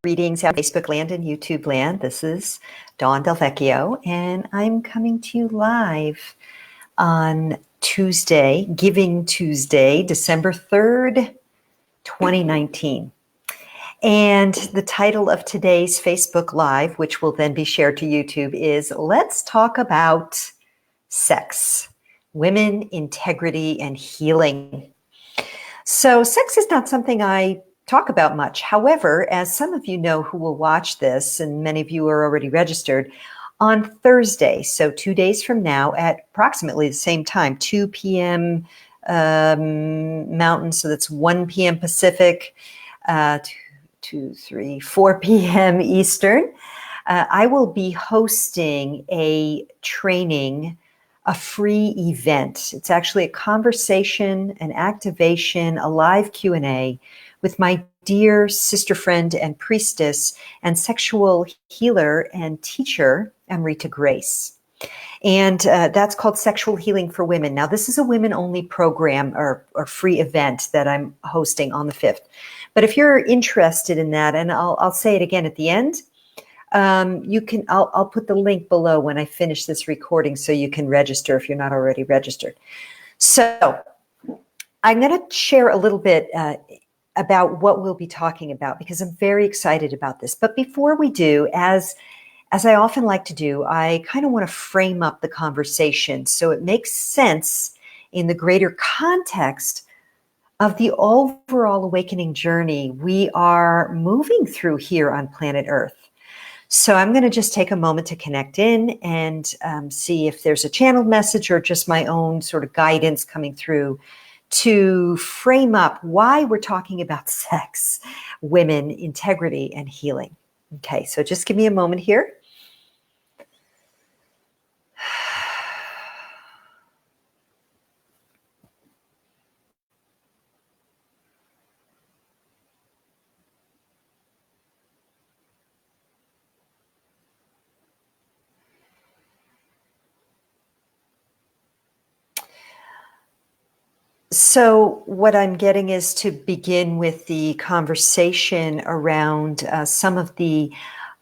Greetings out Facebook land and YouTube land. This is Dawn DelVecchio, and I'm coming to you live on Tuesday, Giving Tuesday, December 3rd, 2019. And the title of today's Facebook Live, which will then be shared to YouTube, is Let's Talk About Sex, Women, Integrity, and Healing. So sex is not something I talk about much. However, as some of you know who will watch this, and many of you are already registered, on Thursday, so 2 days from now at approximately the same time, 2 p.m. Mountain, so that's 1 p.m. Pacific, 4 p.m. Eastern, I will be hosting a training, a free event. It's actually a conversation, an activation, a live Q&A with my dear sister friend and priestess and sexual healer and teacher, Amrita Grace. And that's called Sexual Healing for Women. Now, this is a women-only program or free event that I'm hosting on the 5th. But if you're interested in that, and I'll say it again at the end, you can. I'll put the link below when I finish this recording so you can register if you're not already registered. So I'm going to share a little bit about what we'll be talking about because I'm very excited about this. But before we do, as I often like to do, I kind of want to frame up the conversation so it makes sense in the greater context of the overall awakening journey we are moving through here on planet Earth. So I'm going to just take a moment to connect in and see if there's a channeled message or just my own sort of guidance coming through to frame up why we're talking about sex, women, integrity, and healing. Okay, so just give me a moment here. So what I'm getting is to begin with the conversation around some of the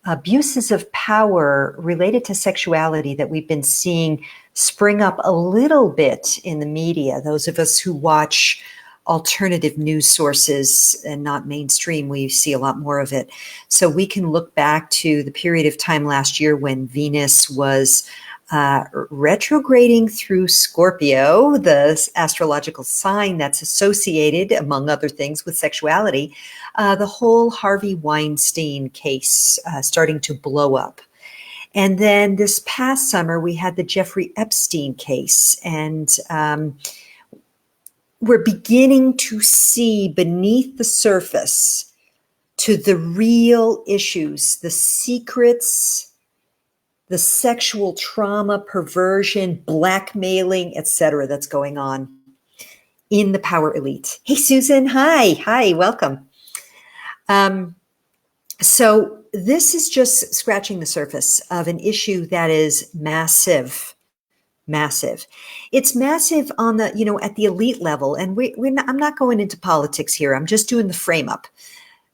abuses of power related to sexuality that we've been seeing spring up a little bit in the media. Those of us who watch alternative news sources and not mainstream, we see a lot more of it. So we can look back to the period of time last year when Venus was retrograding through Scorpio, the astrological sign that's associated, among other things, with sexuality, the whole Harvey Weinstein case starting to blow up. And then this past summer, we had the Jeffrey Epstein case, and we're beginning to see beneath the surface to the real issues, the secrets, the sexual trauma, perversion, blackmailing, etc., that's going on in the power elite. Hey, Susan. Hi, welcome. So this is just scratching the surface of an issue that is massive. It's massive on the, at the elite level. And I'm not going into politics here. I'm just doing the frame up.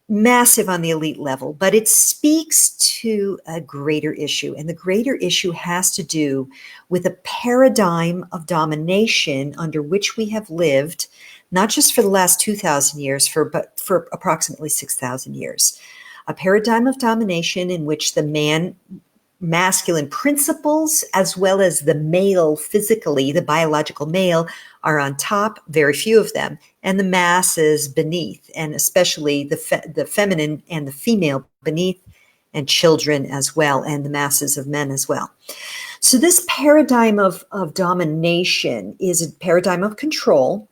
Massive on the elite level, but it speaks to a greater issue. And the greater issue has to do with a paradigm of domination under which we have lived, not just for the last 2,000 years, but for approximately 6,000 years. A paradigm of domination in which the masculine principles, as well as the male physically, the biological male, are on top, very few of them, and the masses beneath, and especially the feminine and the female beneath, and children as well, and the masses of men as well. So this paradigm of domination is a paradigm of control.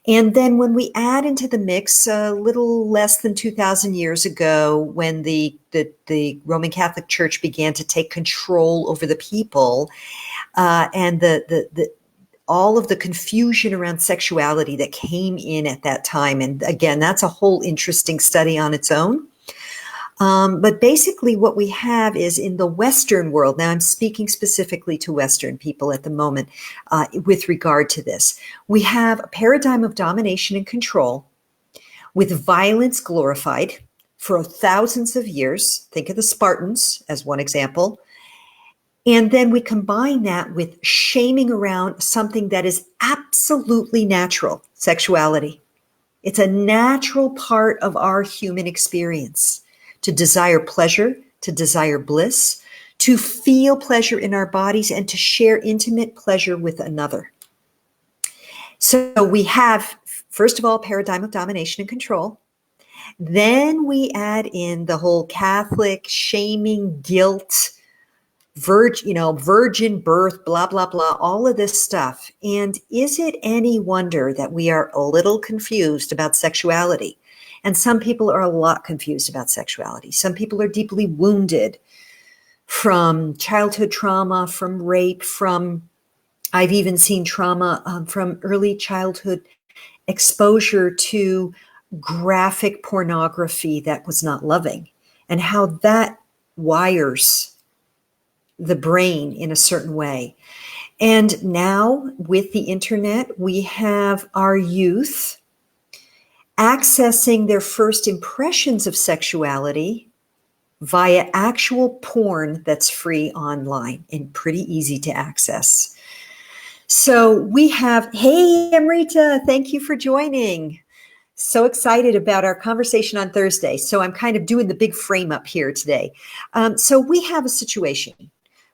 And then when we add into the mix a little less than 2,000 years ago, when the Roman Catholic Church began to take control over the people, and all of the confusion around sexuality that came in at that time. And again, that's a whole interesting study on its own. But basically what we have is in the Western world, now I'm speaking specifically to Western people at the moment with regard to this, we have a paradigm of domination and control with violence glorified, for thousands of years. Think of the Spartans as one example. And then we combine that with shaming around something that is absolutely natural, sexuality. It's a natural part of our human experience to desire pleasure, to desire bliss, to feel pleasure in our bodies, and to share intimate pleasure with another. So we have, first of all, paradigm of domination and control. Then we add in the whole Catholic shaming, guilt, virgin birth, blah, blah, blah, all of this stuff. And is it any wonder that we are a little confused about sexuality? And some people are a lot confused about sexuality. Some people are deeply wounded from childhood trauma, from rape, I've even seen trauma from early childhood exposure to graphic pornography that was not loving, and how that wires the brain in a certain way. And now with the internet, we have our youth accessing their first impressions of sexuality via actual porn that's free online and pretty easy to access. So we have, hey, Amrita, thank you for joining. So excited about our conversation on Thursday. So I'm kind of doing the big frame up here today. So we have a situation.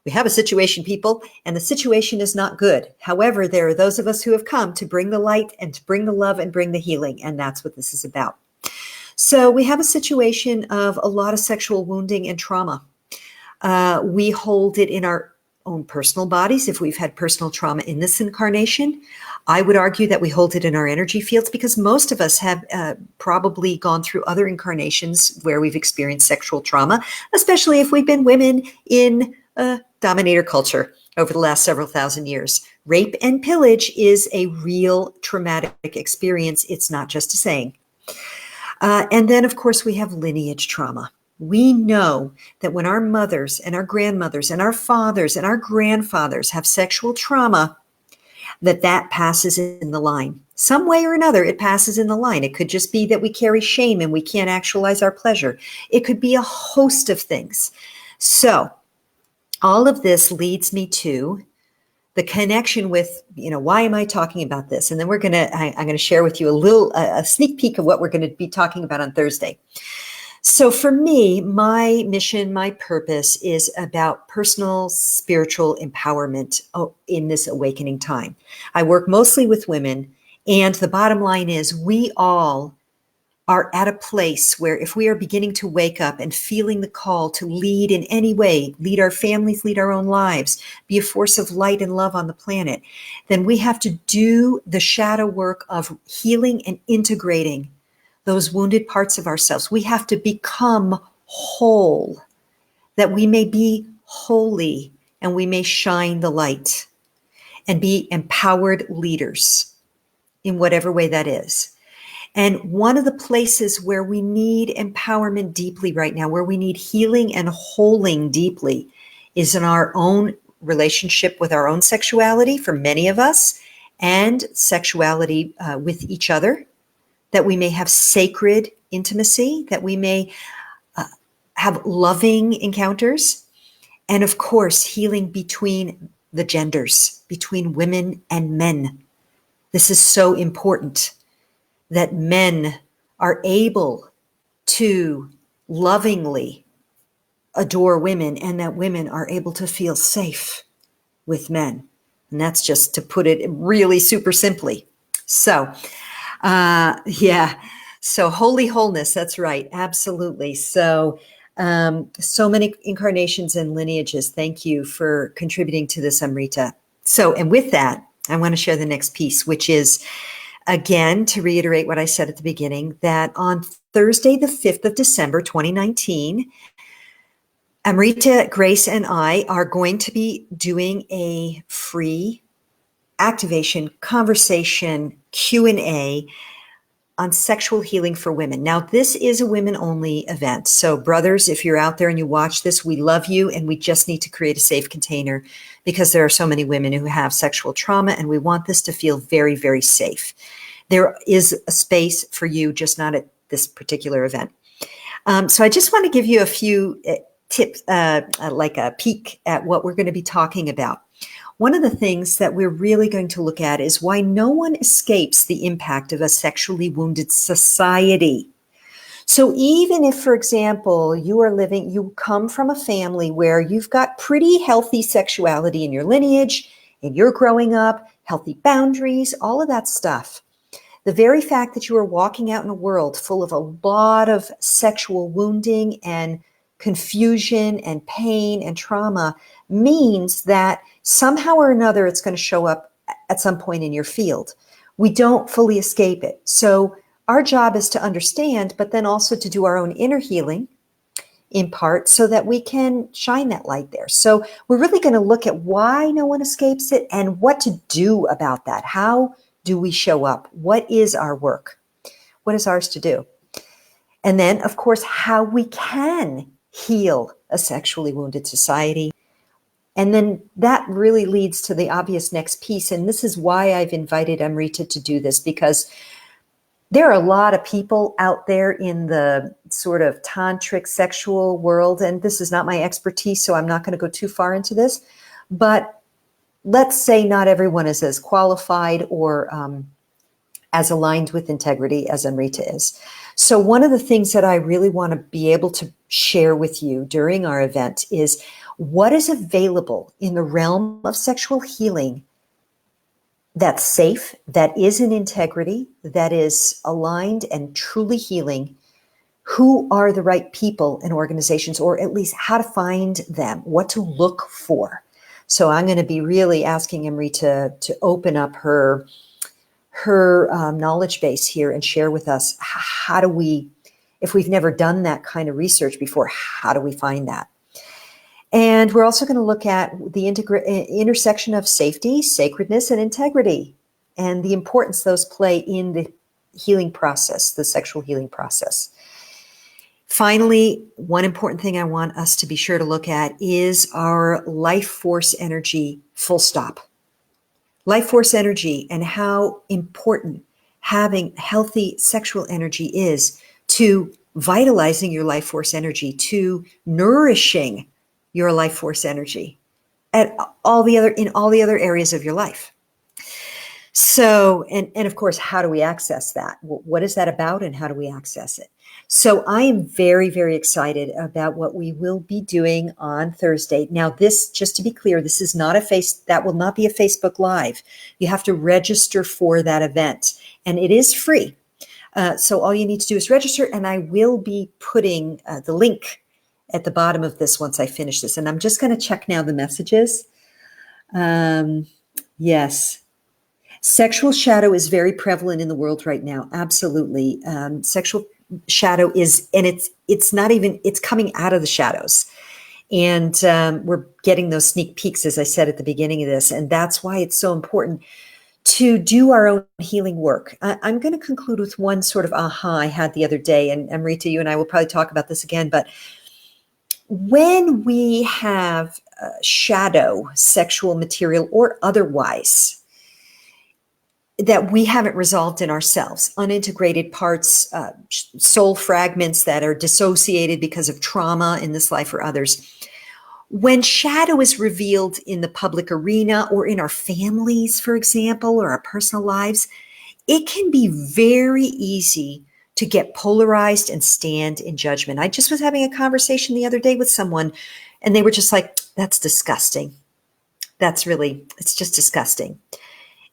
We have a situation, people, and the situation is not good. However, there are those of us who have come to bring the light and to bring the love and bring the healing, and that's what this is about. So we have a situation of a lot of sexual wounding and trauma. We hold it in our own personal bodies if we've had personal trauma in this incarnation. I would argue that we hold it in our energy fields because most of us have probably gone through other incarnations where we've experienced sexual trauma, especially if we've been women in dominator culture over the last several thousand years. Rape and pillage is a real traumatic experience. It's not just a saying. And then, of course, we have lineage trauma. We know that when our mothers and our grandmothers and our fathers and our grandfathers have sexual trauma, that passes in the line. Some way or another, it passes in the line. It could just be that we carry shame and we can't actualize our pleasure. It could be a host of things. So all of this leads me to the connection with, why am I talking about this? And then I'm going to share with you a sneak peek of what we're going to be talking about on Thursday. So for me, my mission, my purpose is about personal spiritual empowerment in this awakening time. I work mostly with women, and the bottom line is we all are at a place where if we are beginning to wake up and feeling the call to lead in any way, lead our families, lead our own lives, be a force of light and love on the planet, then we have to do the shadow work of healing and integrating those wounded parts of ourselves. We have to become whole, that we may be holy and we may shine the light and be empowered leaders in whatever way that is. And one of the places where we need empowerment deeply right now, where we need healing and holing deeply, is in our own relationship with our own sexuality for many of us, and sexuality with each other, that we may have sacred intimacy, that we may have loving encounters, and of course, healing between the genders, between women and men. This is so important, that men are able to lovingly adore women and that women are able to feel safe with men. And that's just to put it really super simply. So, so holy wholeness, that's right. Absolutely. So, so many incarnations and lineages. Thank you for contributing to this, Amrita. So, and with that, I want to share the next piece, which is, again, to reiterate what I said at the beginning, that on Thursday, the 5th of December, 2019, Amrita, Grace, and I are going to be doing a free activation, conversation, Q&A on sexual healing for women. Now, this is a women-only event. So brothers, if you're out there and you watch this, we love you, and we just need to create a safe container because there are so many women who have sexual trauma, and we want this to feel very, very safe. There is a space for you, just not at this particular event. So I just want to give you a few tips, like a peek at what we're going to be talking about. One of the things that we're really going to look at is why no one escapes the impact of a sexually wounded society. So even if, for example, you come from a family where you've got pretty healthy sexuality in your lineage, and you're growing up, healthy boundaries, all of that stuff. The very fact that you are walking out in a world full of a lot of sexual wounding and confusion and pain and trauma means that somehow or another it's going to show up at some point in your field. We don't fully escape it. So our job is to understand, but then also to do our own inner healing in part so that we can shine that light there. So we're really going to look at why no one escapes it and what to do about that. How do we show up? What is our work? What is ours to do? And then, of course, how we can heal a sexually wounded society. And then that really leads to the obvious next piece. And this is why I've invited Amrita to do this, because there are a lot of people out there in the sort of tantric sexual world, and this is not my expertise, so I'm not going to go too far into this. But let's say not everyone is as qualified or as aligned with integrity as Amrita is. So one of the things that I really want to be able to share with you during our event is what is available in the realm of sexual healing that's safe, that is in integrity, that is aligned and truly healing. Who are the right people and organizations, or at least how to find them, what to look for. So I'm going to be really asking Amrita to open up her knowledge base here and share with us how do we, if we've never done that kind of research before, how do we find that? And we're also going to look at the intersection of safety, sacredness, and integrity, and the importance those play in the healing process, the sexual healing process. Finally, one important thing I want us to be sure to look at is our life force energy, full stop. Life force energy and how important having healthy sexual energy is to vitalizing your life force energy, to nourishing your life force energy in all the other areas of your life. So, and of course, how do we access that? What is that about and how do we access it? So I am very, very excited about what we will be doing on Thursday. Now, this, just to be clear, this is not that will not be a Facebook Live. You have to register for that event, and it is free. So all you need to do is register, and I will be putting the link at the bottom of this once I finish this. And I'm just going to check now the messages. Yes. Sexual shadow is very prevalent in the world right now. Absolutely. Sexual shadow is, and it's coming out of the shadows. And we're getting those sneak peeks, as I said at the beginning of this. And that's why it's so important to do our own healing work. I'm going to conclude with one sort of aha I had the other day. And Amrita, you and I will probably talk about this again. But when we have shadow, sexual material or otherwise, that we haven't resolved in ourselves, unintegrated parts, soul fragments that are dissociated because of trauma in this life or others. When shadow is revealed in the public arena or in our families, for example, or our personal lives, it can be very easy to get polarized and stand in judgment. I just was having a conversation the other day with someone, and they were just like, that's disgusting. It's just disgusting.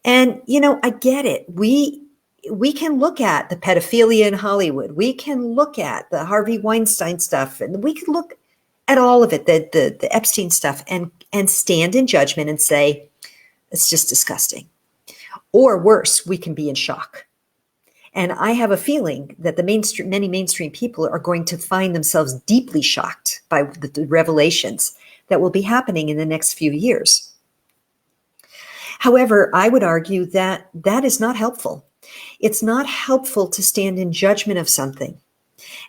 And, I get it. We can look at the pedophilia in Hollywood. We can look at the Harvey Weinstein stuff, and we can look at all of it, the Epstein stuff, and stand in judgment and say, it's just disgusting. Or worse, we can be in shock. And I have a feeling that many mainstream people are going to find themselves deeply shocked by the revelations that will be happening in the next few years. However, I would argue that that is not helpful. It's not helpful to stand in judgment of something.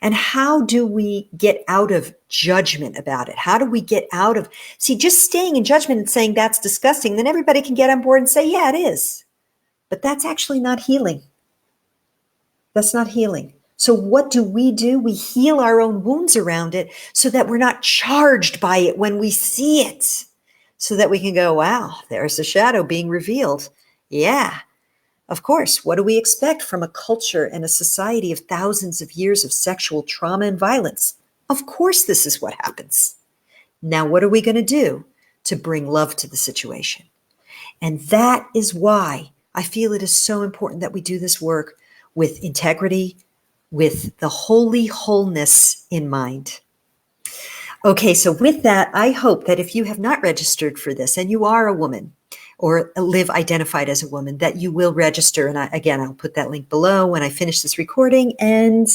And how do we get out of judgment about it? How do we get out of, just staying in judgment and saying that's disgusting, then everybody can get on board and say, yeah, it is. But that's actually not healing. That's not healing. So what do? We heal our own wounds around it so that we're not charged by it when we see it, so that we can go, wow, there's the shadow being revealed. Yeah, of course. What do we expect from a culture and a society of thousands of years of sexual trauma and violence? Of course, this is what happens. Now, what are we going to do to bring love to the situation? And that is why I feel it is so important that we do this work with integrity, with the holy wholeness in mind. Okay, so with that, I hope that if you have not registered for this and you are a woman or live identified as a woman, that you will register. And I'll put that link below when I finish this recording. And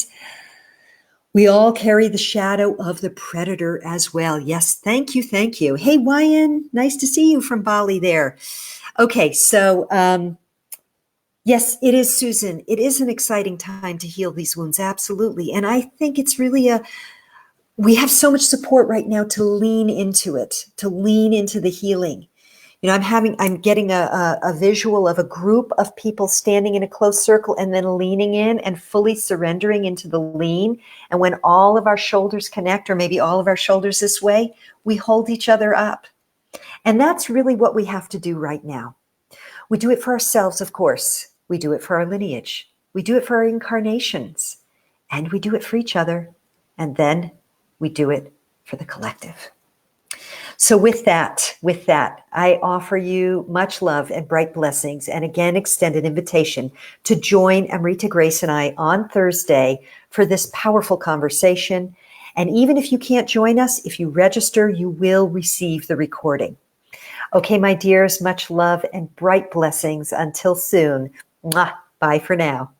we all carry the shadow of the predator as well. Yes, thank you, thank you. Hey, Wyan, nice to see you from Bali there. Okay, so yes, it is, Susan. It is an exciting time to heal these wounds, absolutely. And I think it's really we have so much support right now to lean into it, to lean into the healing. You know, I'm getting a visual of a group of people standing in a close circle and then leaning in and fully surrendering into the lean. And when all of our shoulders connect, or maybe all of our shoulders this way, we hold each other up. And that's really what we have to do right now. We do it for ourselves, of course. We do it for our lineage. We do it for our incarnations. And we do it for each other. And then we do it for the collective. So with that, I offer you much love and bright blessings, and again extend an invitation to join Amrita Grace and I on Thursday for this powerful conversation. And even if you can't join us, if you register, you will receive the recording. Okay, my dears, much love and bright blessings. Until soon. Mwah. Bye for now.